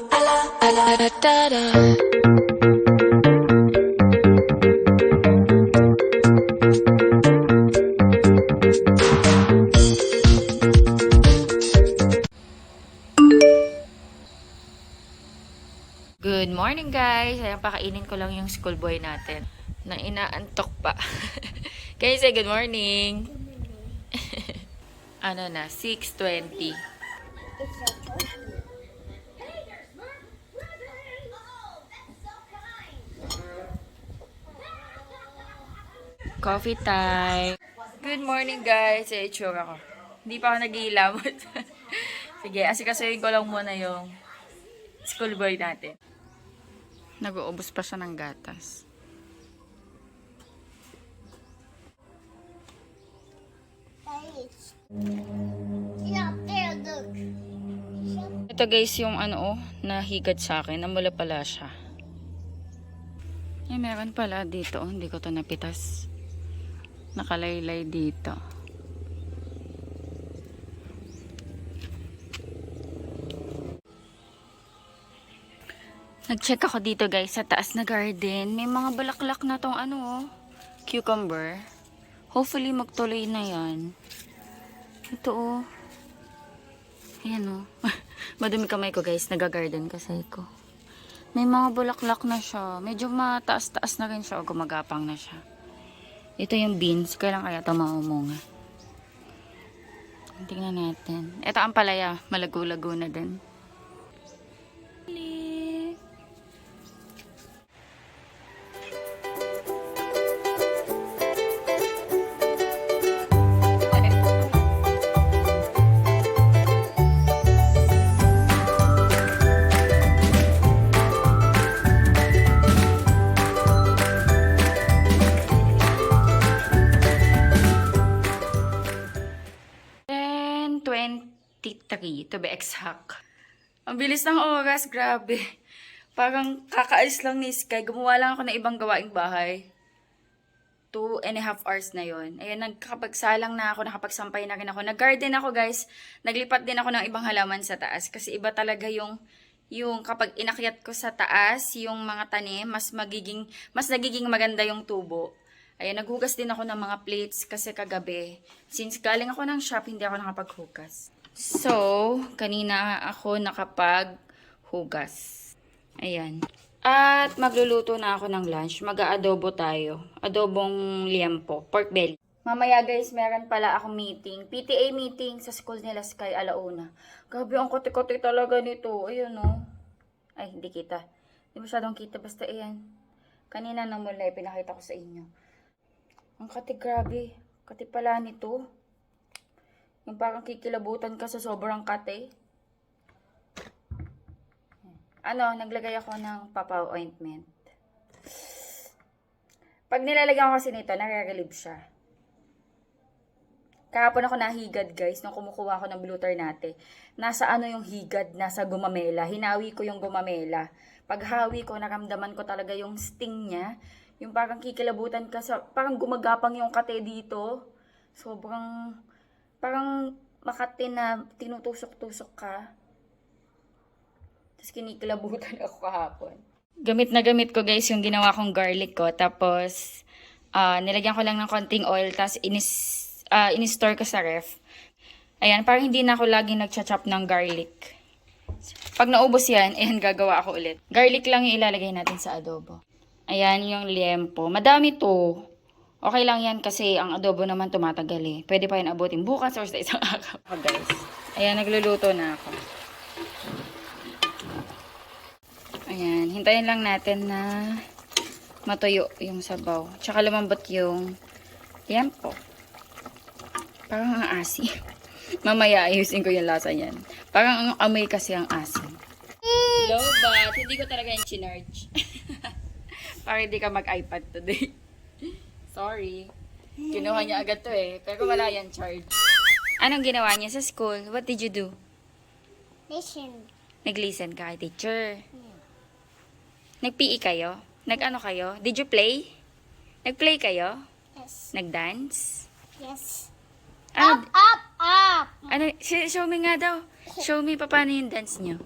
Good morning guys! Ayan, pakainin ko lang yung schoolboy natin na inaantok pa. Can you say good morning? Ano na, 6:20. Coffee time. Good morning guys! Sa itsura ko. Hindi pa ako nag-iilamot. Sige, asikasuhin ko lang muna yung schoolboy natin. Nag-uubos pa siya ng gatas. Ito guys yung nahigad sa akin. Namula pala siya. Ay, meron pala dito. Hindi ko to napitas. Nakalaylay dito. Nag-check ako dito guys sa taas na garden. May mga bulaklak na tong cucumber. Hopefully magtuloy na yan. Ito Ayan Madumi kamay ko guys. Nag-garden kasi ko. May mga bulaklak na siya. Medyo mataas-taas na rin siya o gumagapang na siya. Ito yung beans. Kailan kaya ito maumunga? Tingnan natin. Ito ang palaya. Malago-lago na din. 10:23 to be exact. Ang bilis ng oras, grabe. Parang kakaalis lang ni Sky. Gumawa lang ako ng ibang gawaing bahay. 2.5 hours na yon. Ayan, nagkakapagsalang na ako, nakapagsampay na rin ako. Nag-garden ako guys. Naglipat din ako ng ibang halaman sa taas. Kasi iba talaga yung kapag inakyat ko sa taas, yung mga tanim, mas nagiging maganda yung tubo. Ayan, naghugas din ako ng mga plates kasi kagabi. Since galing ako ng shop, hindi ako nakapaghugas. So, kanina ako nakapaghugas. Ayan. At magluluto na ako ng lunch. Mag-aadobo tayo. Adobong liempo. Pork belly. Mamaya guys, meron pala akong meeting. PTA meeting sa school nila Sky Alauna. Grabe, ang kote-kote talaga nito. Ayun Ay, hindi kita. Hindi masyadong kita. Basta ayan. Kanina na mula, pinakita ko sa inyo. Ang kati, grabe. Kati pala nito. Yung parang kikilabutan ka sa sobrang kati. Naglagay ako ng papaw ointment. Pag nilalagyan ko kasi nito, nare-relieve siya. Kahapon ako nahigad guys, nung kumukuha ako ng Blue Ternate. Nasa yung higad? Nasa gumamela. Hinawi ko yung gumamela. Pag hawi ko, naramdaman ko talaga yung sting niya. Yung parang kikilabutan ka parang gumagapang yung kate dito. Sobrang, parang makati na tinutusok-tusok ka. Tapos kinikilabutan ako kahapon. Gamit na gamit ko guys yung ginawa kong garlic ko. Tapos, nilagyan ko lang ng konting oil. Tapos, in-store ko sa ref. Ayan, parang hindi na ako laging nagcha-chop ng garlic. Pag naubos yan, gagawa ako ulit. Garlic lang yung ilalagay natin sa adobo. Ayan yung liempo. Madami to. Okay lang yan kasi ang adobo naman tumatagal eh. Pwede pa yun abutin bukas or sa isang araw. Guys. Ayan, nagluluto na ako. Ayan, hintayin lang natin na matuyo yung sabaw. Tsaka lumambot yung liempo. Parang ang asin. Mamaya ayusin ko yung lasa niyan. Parang ang amoy kasi ang asin. Lobat, hindi ko talaga yung chinarge. Para hindi ka mag-iPad today. Sorry. Kinuha niya agad to eh. Pero wala yan charge. Anong ginawa niya sa school? What did you do? Listen. Nag-listen ka kay teacher. Nag-PE kayo? Nag-ano kayo? Did you play? Nag-play kayo? Yes. Nag-dance? Yes. Ano? Up, up, up. Show me nga daw. Show me paano yung dance nyo.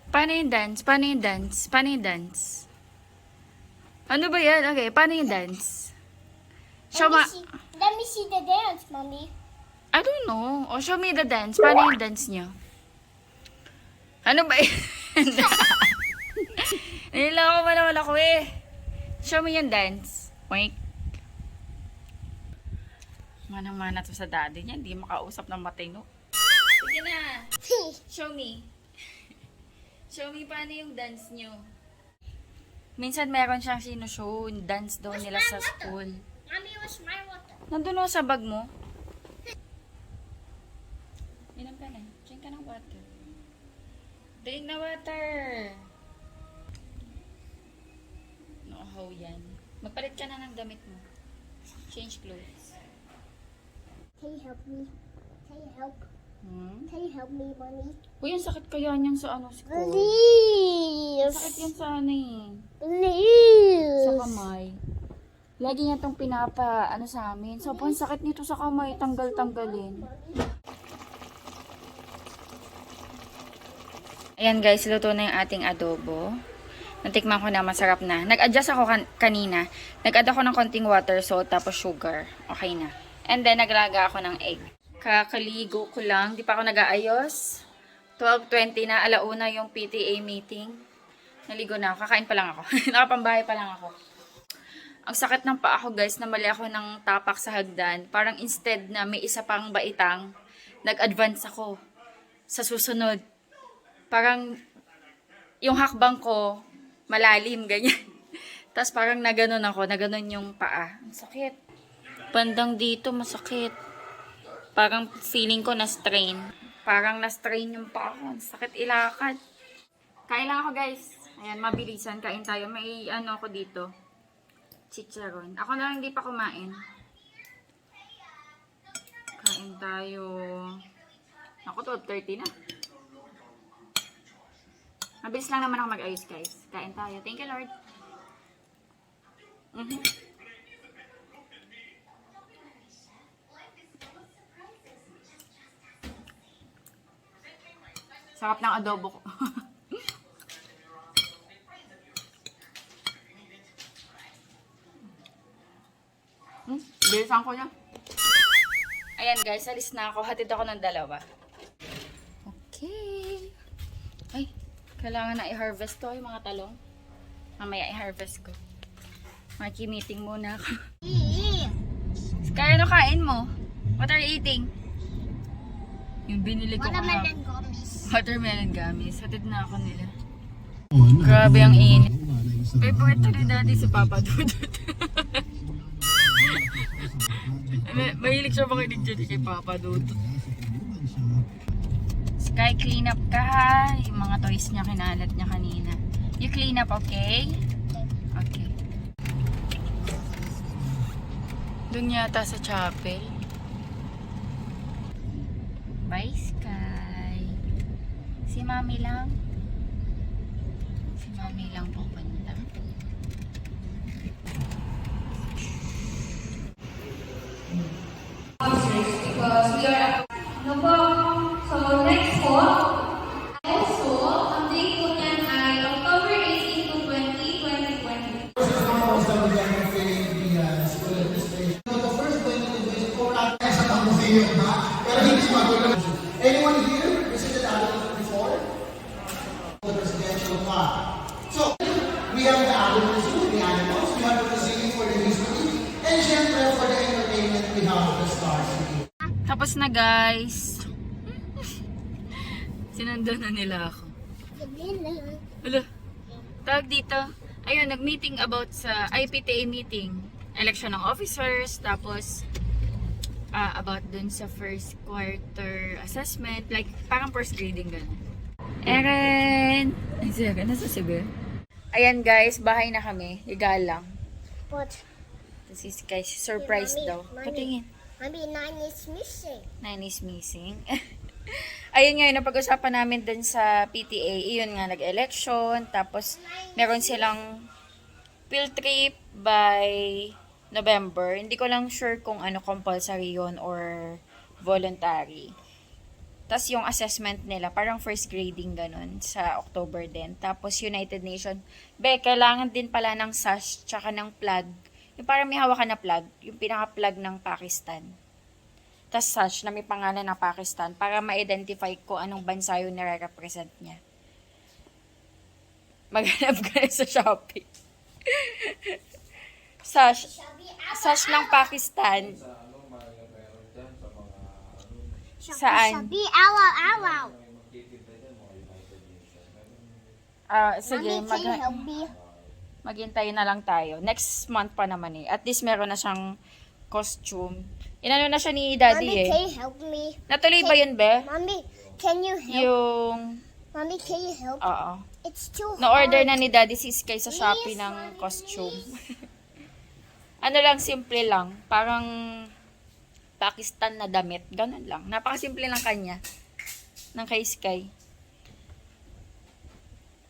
Paano yung dance? Paano yung dance? Paano yung dance? Ano ba yan? Okay, paano yung dance? Show ma... Let me see the dance, mommy. I don't know. O, show me the dance. Paano yung dance nyo? Ano ba yan? Nilako mo naman ako eh. Show me yung dance. Wait. Manang-mana to sa daddy niya. Hindi makausap ng matino. Sige na. Show me. Show me paano yung dance nyo. Minsan meron siyang sinushow. Dance daw nila sa school. Mommy, what's my water? Nandun ako sa bag mo. Inom ka na. Drink ka ng water. Drink na water. No, yan. Magpalit ka na ng damit mo. Change clothes. Can you help me? Can you help? Can you help me, mommy? Uy, ang sakit kaya niyan sa school. Please. Sakit yan sa eh. Please. Sa kamay. Lagi niya itong sa amin. Sobrang sakit nito sa kamay. Tanggal-tanggalin. Ayan guys, luto na yung ating adobo. Natikman ko na, masarap na. Nag-adjust ako kanina. Nag-add ako ng konting water, salt, tapos sugar. Okay na. And then, naglaga ako ng egg. Kakaligo ko lang. Di pa ako nag-aayos. 12:20 na, alauna yung PTA meeting. Naligo na ako. Kakain pa lang ako. Nakapambahay pa lang ako. Ang sakit ng paa ko guys, namali ako ng tapak sa hagdan. Parang instead na may isa pang baitang, nag-advance ako sa susunod. Parang yung hakbang ko, malalim, ganyan. Tapos parang naganon ako, naganon yung paa. Ang sakit. Bandang dito, masakit. Parang feeling ko na-strain. Parang na-strain yung paa ko. Ang sakit ilakad. Kain lang ako guys. Ayan, mabilisan. Kain tayo. May ako dito. Chicharon. Ako na lang hindi pa kumain. Kain tayo. Ako, 12:30 na. Mabilis lang naman ako mag-ayos, guys. Kain tayo. Thank you, Lord. Sarap ng adobo ko. Bilisan ko na. Ayan guys, alis na ako. Hatid ako ng dalawa. Okay. Ay, kailangan na i-harvest to yung mga talong. Mamaya i-harvest ko. Maki-meeting muna ako. Kaya ano kain mo? What are you eating? Yung binili ko Watermelon gummies. Watermelon gummies. Hatid na ako nila. Grabe ang init. Favorite to ni Daddy si Papa Dudut. Mahilig siya makinig dyan kay Papa Dudut. Sky, clean up ka ha. Yung mga toys niya, kinalat niya kanina. You clean up, okay? Okay. Doon yata sa chapel. Bye, Sky. Si Mami lang. Si Mami lang pupunta. Because we are... Ano po? So, next po. Also, ang date po niyan ay October 18 to 20, 2020. Anyone here visited Avalon before? The residential park. So, we have the Avalon Zoo, the animals, we have the museum for the history, and syempre for the entertainment, we have the Star City. Tapos na guys. Sinundan na nila ako. Wala. Tawag dito. Ayun, nag-meeting about sa IPTA meeting. Election ng officers. Tapos, about dun sa first quarter assessment. Like, parang first grading gano'n. Eren! Ay, siya, nasa Cebu. Ayan guys, bahay na kami. Igalang. What? This is guys, surprise Hey, daw. Mommy. Patingin. Mommy, 9 is missing. 9 is missing. Ayun nga, napag-usapan namin dun sa PTA. Iyon nga, nag-election. Tapos, meron silang field trip by November. Hindi ko lang sure kung ano compulsory yun or voluntary. Tas yung assessment nila, parang first grading ganun, sa October din. Tapos United Nations. Kailangan din pala ng sash, tsaka ng flag. Yung parang may hawakan na flag, yung pinaka-flag ng Pakistan. Tas sash na may pangalan ng Pakistan, para ma-identify ko anong bansa yung nare-represent niya. Maghanap ka na sa Shopee. Sash. Sash ng Pakistan. Saan? Sabi, awaw. Sige, Mommy, can you help me? maghintay na lang tayo. Next month pa naman eh. At least meron na siyang costume. Inano na siya ni Daddy Mommy, eh. can you help me? Natuloy ba yun, be? Mommy, can you help? Yung... Mommy, can you help? Oo. It's too hard. Na-order na ni Daddy si Sky sa Shopee ng costume. Ano lang, simple lang. Parang Pakistan na damit. Ganun lang. Napakasimple lang kanya. Ng kay Sky.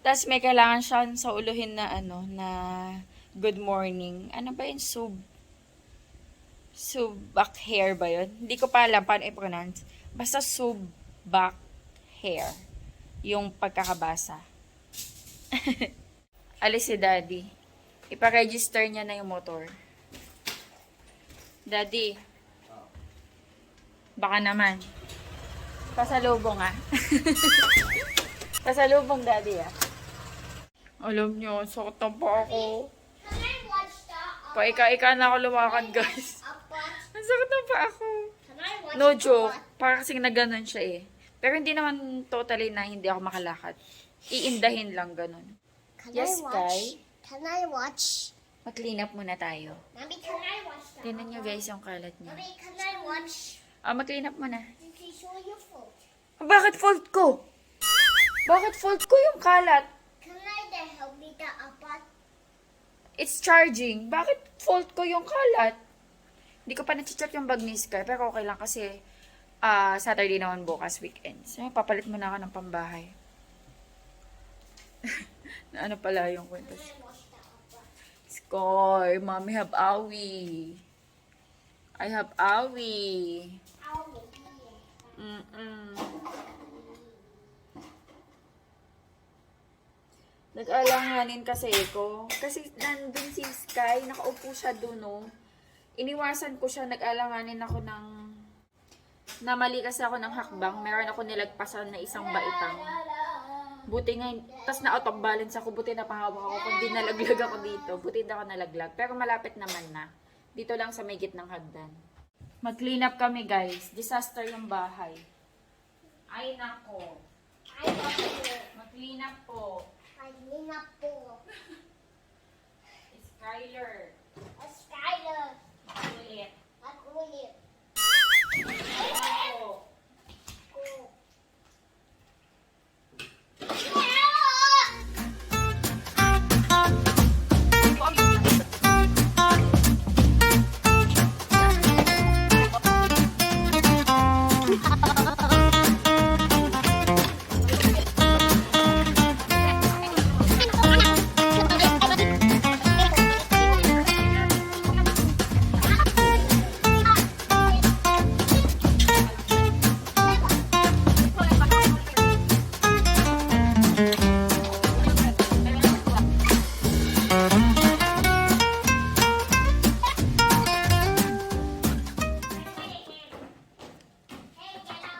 Tapos may kailangan siya sa uluhin na na good morning. Ano ba yun? Subak hair ba yun? Hindi ko pa alam paano i-pronounce. Basta subak hair. Yung pagkakabasa. Alis si Daddy. Ipa-register niya na yung motor. Daddy. Baka naman. Pasalubong ah. Pasalubong, Daddy ah. Alam niyo, sakot na pa ako. Can I watch the Paika-ika na ako lumakad, guys. Ang sakot na pa ako. Can I watch No joke. Para kasing na ganun siya eh. Pero hindi naman totally na hindi ako makalakad. Iindahin lang ganun. Yes, Sky? Can I watch? Mag-clean up muna tayo. Mommy, can I watch the Tingnan niyo guys yung kalat niya. Mommy, can I watch? Mag-clean up muna. Did you show your fault? Bakit fault ko? Bakit fault ko yung kalat? Can I help me the apat? It's charging. Bakit fault ko yung kalat? Hindi ko pa na-check yung bag ni Sky, pero okay lang kasi Saturday naman bukas, weekend. So, papalit muna ako ng pambahay. Na ano pala yung kwento? Can I watch the apat? Sky, mommy have awi. I have awi. I'll make it. Nag-alanganin kasi ko. Kasi nandun si Sky, nakaupo siya dun, no. Iniwasan ko siya, nag-alanganin ako ng... Namali kasi ako ng hakbang. Meron ako nilagpasan na isang baitang. Buti nga, tas na out of balance ako, buti na pahawak ako. Kundi nalaglag ako dito, buti na ako nalaglag. Pero malapit naman na. Dito lang sa may gitnang hagdan. Mag-clean up kami, guys. Disaster yung bahay. Ay, nako. I love you. Mag-clean up po. I clean up po. Skyler. A Skyler. Ulit. Makulit. Ako. Go.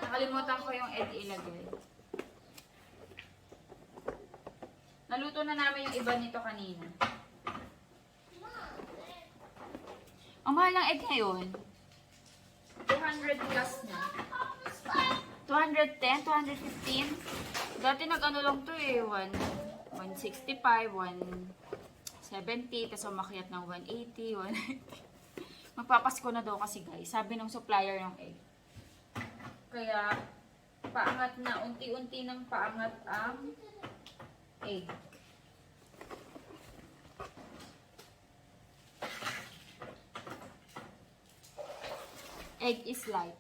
Nakalimutan ko yung egg ilagay. Naluto na namin yung iba nito kanina. Ang mahal ng egg ngayon. 200 plus na. 210, 215. Dati nag-ano lang to eh. 165, 170. Tapos umakyat ng 180, 190. Magpapasko na daw kasi guys. Sabi ng supplier ng egg. Kaya, paangat na, unti-unti ng paangat ang egg. Egg is life.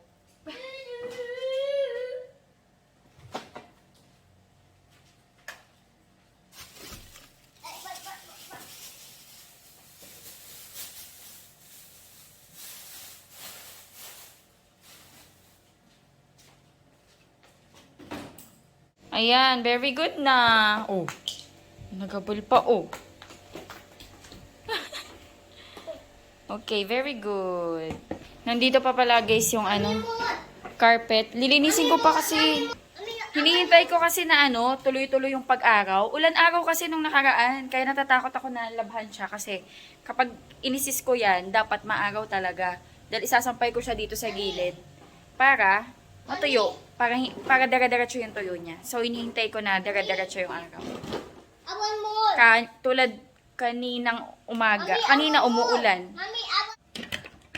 Ayan, very good na. Oh, nagabol pa, oh. Okay, very good. Nandito pa pala guys yung carpet. Lilinisin ko pa kasi. Hinihintay ko kasi na tuloy-tuloy yung pag-araw. Ulan-araw kasi nung nakaraan. Kaya natatakot ako na labhan siya kasi kapag inisis ko yan, dapat maaraw talaga. Dahil isasampay ko siya dito sa gilid. Para matuyo. Para dara-daratso yung tuyo niya. So, hinihintay ko na dara-daratso yung araw. I want more. Tulad kaninang umaga. Kanina umuulan. Mommy,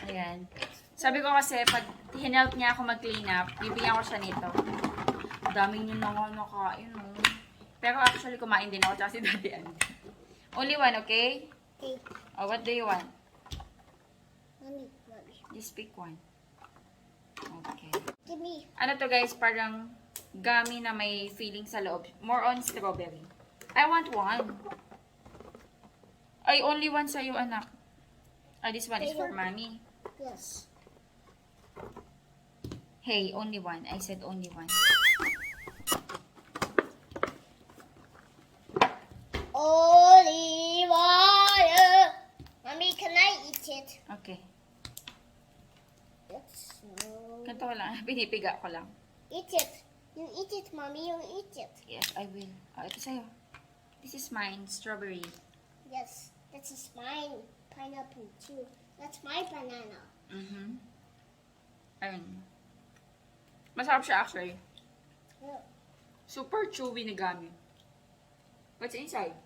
Ayan. Sabi ko kasi, pag hinelp niya ako mag-clean up, bibigyan ko siya nito. Daming yun na nakain, no? Pero actually, kumain din ako tsaka si Daddy Andy. Only one, okay? Okay. Oh, what do you want? Mommy. Just pick one. Okay. Give me. Ano to guys, parang gummy na may feeling sa loob. More on strawberry. I want one. Ay, only one sa'yo, anak. This one is for mommy. Yes. Hey, only one. I said only one. Holy water. Mommy, can I eat it? Okay. Yes. Ganito ko lang. Pinipiga ko lang. Eat it. You eat it, Mommy. You eat it. Yes, I will. Oh, ito sa'yo. This is mine. Strawberry. Yes. That's is mine. Pineapple too. That's my banana. Mm-hmm. Ayun. Masarap siya actually. Yeah. Super chewy na gummy. What's inside?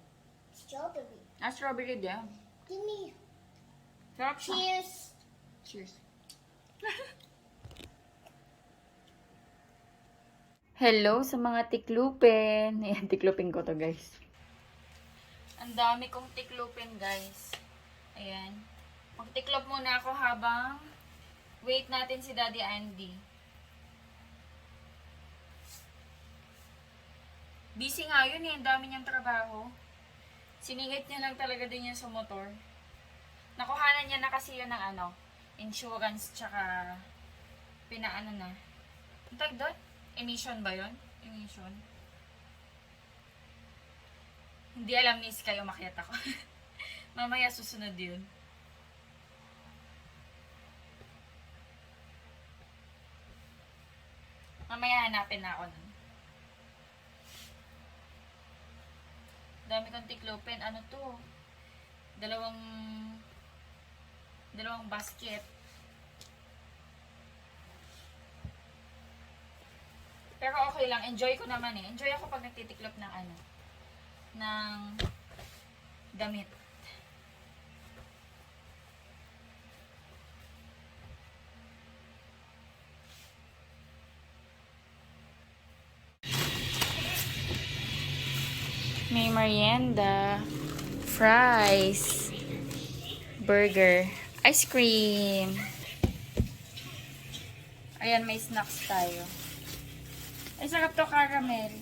Strawberry. Strawberry din. Give me. Sarap siya. Cheers. Cheers. Hello sa mga tiklupin. Ayan, tiklupin ko to guys. Ang dami kong tiklupin guys. Ayan. Magtiklop muna ako habang wait natin si Daddy Andy. Busy nga yun eh. Ang dami niyang trabaho. Siningit niya lang talaga din yan sa motor. Nakuhanan niya na kasi yun ng insurance tsaka pinaano na. Ang tag doon? Emission ba yun? Emission. Hindi alam ni Sky umakyat ako. Mamaya susunod yun. Mamaya hanapin na ako nun. Dami kong tiklopin. Ano to? Dalawang basket. Pero okay lang. Enjoy ko naman eh. Enjoy ako pag nagtitiklop ng ng damit. May merienda, fries, burger, ice cream. Ayan, may snacks tayo. Ay, sarap to caramel.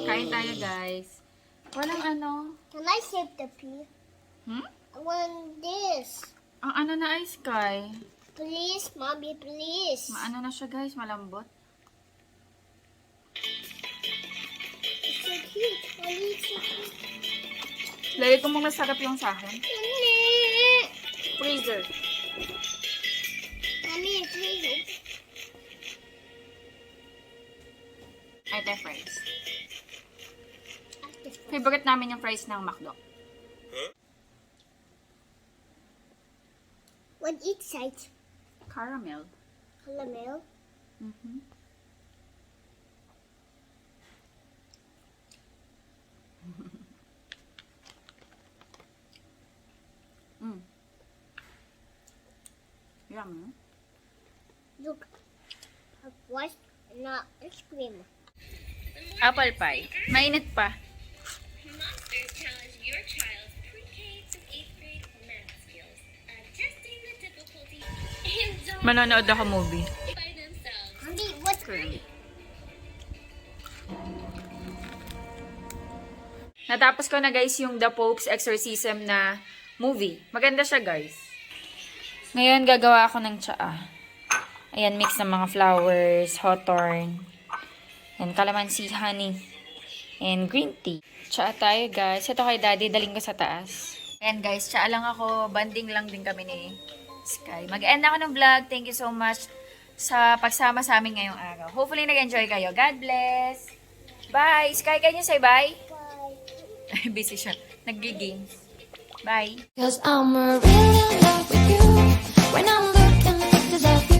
Kain tayo, guys. Walang Can I save the pea? I want this. Ang na ice Sky. Please, Mommy, please. Maano na siya, guys, malambot. It's so cute. Mommy, it's so cute. Lagay ko mong masarap yung sa akin. Mommy, Freezer. Mommy, please. Ay, tayo fries. Favorite namin yung fries ng McDo. What inside? Caramel. Caramel. Yum. Look, what's not ice cream? Apple pie. Mainit pa. Monsters challenge your child's pre-K to 8th grade math skills, adjusting the difficulty and Manonood ako movie. by themselves. Mommy, what's Natapos ko na guys yung The Pope's Exorcism na movie. Maganda siya guys. Ngayon gagawa ako ng tsaa. Ayan, mix ng mga flowers, hawthorn, And calamansi, honey, and green tea. Tsaa tayo, guys. Ito kay Daddy, daling ko sa taas. Ayan, guys. Tsaa lang ako. Banding lang din kami ni Sky. Mag-end ako ng vlog. Thank you so much sa pagsama sa amin ngayong araw. Hopefully, nag-enjoy kayo. God bless! Bye! Sky, can you say bye? Bye. Busy siya. Nag-games. Bye! Cause I'm really in love with you. When I'm looking at pictures of you,